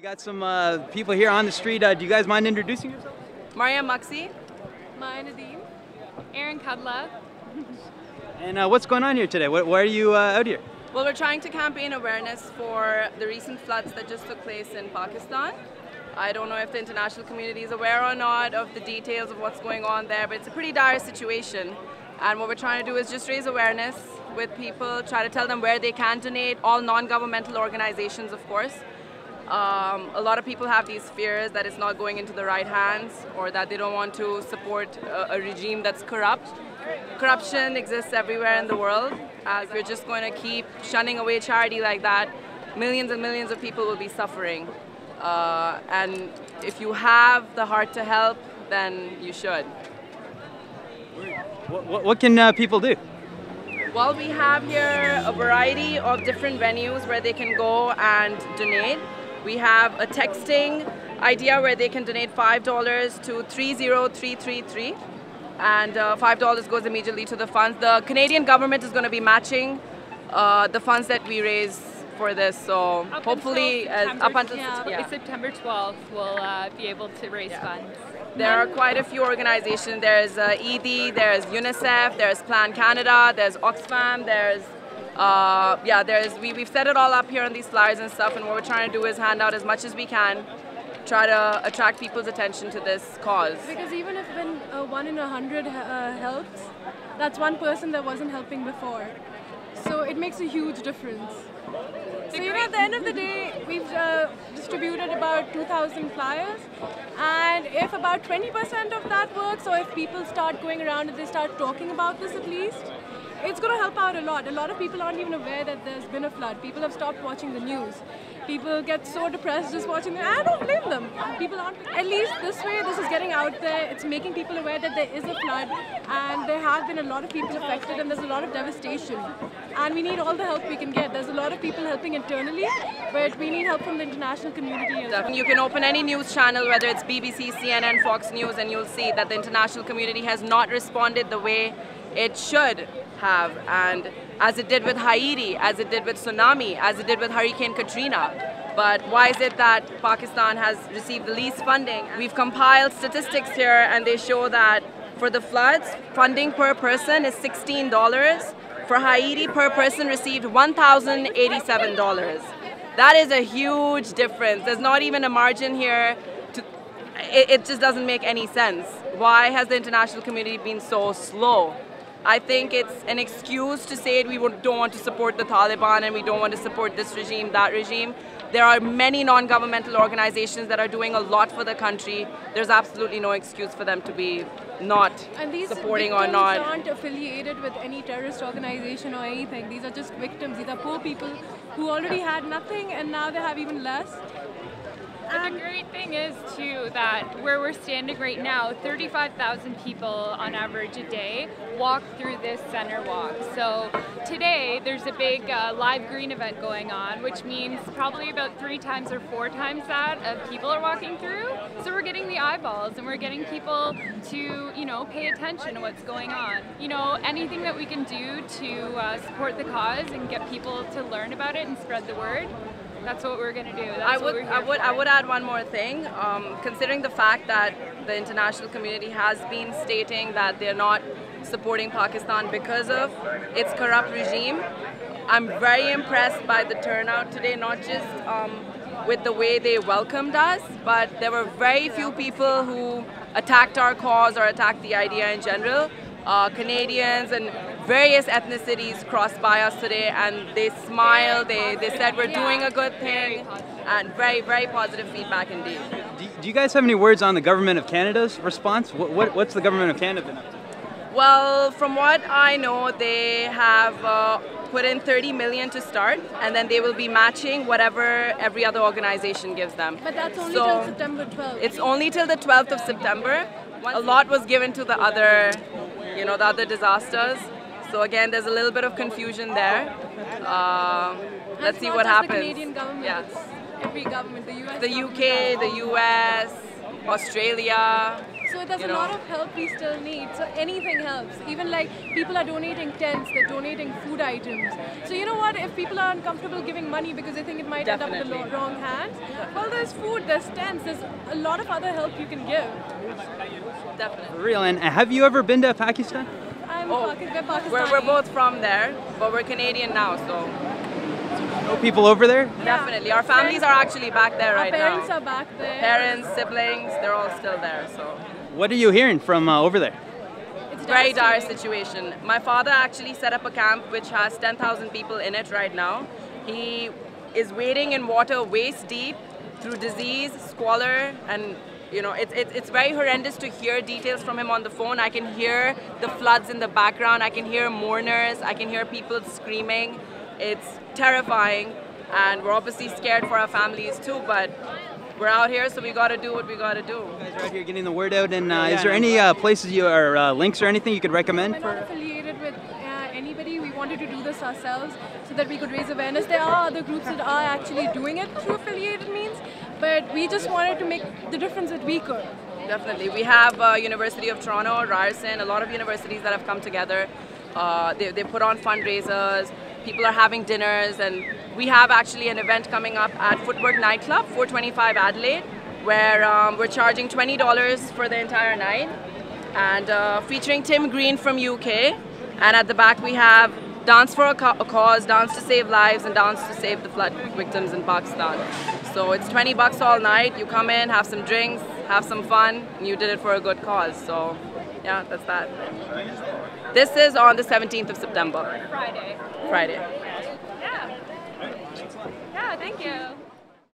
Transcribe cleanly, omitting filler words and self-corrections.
We got some people here on the street. Do you guys mind introducing yourselves? Maria Muxi. Maya Nadeem. Aaron Kudla. And what's going on here today? Why are you out here? Well, we're trying to campaign awareness for the recent floods that just took place in Pakistan. I don't know if the international community is aware or not of the details of what's going on there, but it's a pretty dire situation. And what we're trying to do is just raise awareness with people, try to tell them where they can donate, all non-governmental organizations, of course. A lot of people have these fears that it's not going into the right hands or that they don't want to support a regime that's corrupt. Corruption exists everywhere in the world. If we're just going to keep shunning away charity like that, millions and millions of people will be suffering. And if you have the heart to help, then you should. What can people do? Well, we have here a variety of different venues where they can go and donate. We have a texting idea where they can donate $5 to 30333, and $5 goes immediately to the funds. The Canadian government is going to be matching the funds that we raise for this, so hopefully up until September 12th we'll be able to raise funds. There are quite a few organizations. There's ED, there's UNICEF, there's Plan Canada, there's Oxfam, we've set it all up here on these flyers and stuff, and what we're trying to do is hand out as much as we can, try to attract people's attention to this cause. Because even if when 1 in 100 helps, that's one person that wasn't helping before. So it makes a huge difference. So at the end of the day, we've distributed about 2,000 flyers, and if about 20% of that works, or if people start going around and they start talking about this at least, it's going to help out a lot. A lot of people aren't even aware that there's been a flood. People have stopped watching the news. People get so depressed just watching it. I don't blame them. People aren't. At least this way, this is getting out there. It's making people aware that there is a flood, and there have been a lot of people affected, and there's a lot of devastation. And we need all the help we can get. There's a lot of people helping internally, but we need help from the international community as well. You can open any news channel, whether it's BBC, CNN, Fox News, and you'll see that the international community has not responded the way it should have, and as it did with Haiti, as it did with tsunami, as it did with Hurricane Katrina. But why is it that Pakistan has received the least funding? We've compiled statistics here, and they show that for the floods, funding per person is $16. For Haiti, per person received $1,087. That is a huge difference. There's not even a margin here. It just doesn't make any sense. Why has the international community been so slow? I think it's an excuse to say we don't want to support the Taliban and we don't want to support this regime, that regime. There are many non-governmental organizations that are doing a lot for the country. There's absolutely no excuse for them to be not supporting or not. And these aren't affiliated with any terrorist organization or anything. These are just victims. These are poor people who already had nothing and now they have even less. And the great thing is, too, that where we're standing right now, 35,000 people on average a day walk through this center walk. So today, there's a big live green event going on, which means probably about 3 times or 4 times that of people are walking through. So we're getting the eyeballs, and we're getting people to, pay attention to what's going on. Anything that we can do to support the cause and get people to learn about it and spread the word. That's what we're going to do. I would add one more thing. Considering the fact that the international community has been stating that they're not supporting Pakistan because of its corrupt regime, I'm very impressed by the turnout today, not just with the way they welcomed us, but there were very few people who attacked our cause or attacked the idea in general. Canadians and various ethnicities crossed by us today, and they smiled, they said we're doing a good thing, and very, very positive feedback indeed. Do you guys have any words on the Government of Canada's response? What's the Government of Canada been up to? Well, from what I know, they have put in $30 million to start, and then they will be matching whatever every other organization gives them. But that's only till September 12th. It's only till the 12th of September. A lot was given to the other, the other disasters. So again, there's a little bit of confusion there. Let's see what happens. The Canadian government, it's every government, the US. The UK, the US, Australia. So there's a lot of help we still need. So anything helps. Even like people are donating tents, they're donating food items. So you know what? If people are uncomfortable giving money because they think it might end up in the wrong hands, well, there's there's food, there's tents, there's a lot of other help you can give. Definitely. For real. And have you ever been to Pakistan? We're Pakistani. We're both from there, but we're Canadian now, so Know people over there? definitely. Our families are actually back there right Our parents now. are back there. Parents, siblings, they're all still there, so. What are you hearing from over there? It's Very dire devastating. situation. My father actually set up a camp which has 10,000 people in it right now. He is wading in water waist deep through disease, squalor, and you know, it's very horrendous to hear details from him on the phone. I can hear the floods in the background. I can hear mourners. I can hear people screaming. It's terrifying, and we're obviously scared for our families too, but we're out here, so we got to do what we got to do. You guys are out here getting the word out, and is there any places or links or anything you could recommend? We're not affiliated with anybody. We wanted to do this ourselves so that we could raise awareness. There are other groups that are actually doing it through affiliated means, but we just wanted to make the difference that we could. Definitely. We have University of Toronto, Ryerson, a lot of universities that have come together. They put on fundraisers, people are having dinners, and we have actually an event coming up at Footwork Nightclub, 425 Adelaide, where we're charging $20 for the entire night, and featuring Tim Green from UK. And at the back we have Dance for a Cause, Dance to Save Lives, and Dance to Save the Flood Victims in Pakistan. So it's $20 all night. You come in, have some drinks, have some fun, and you did it for a good cause. So yeah, that's that. This is on the 17th of September. Friday. Friday. Yeah. Yeah, thank you.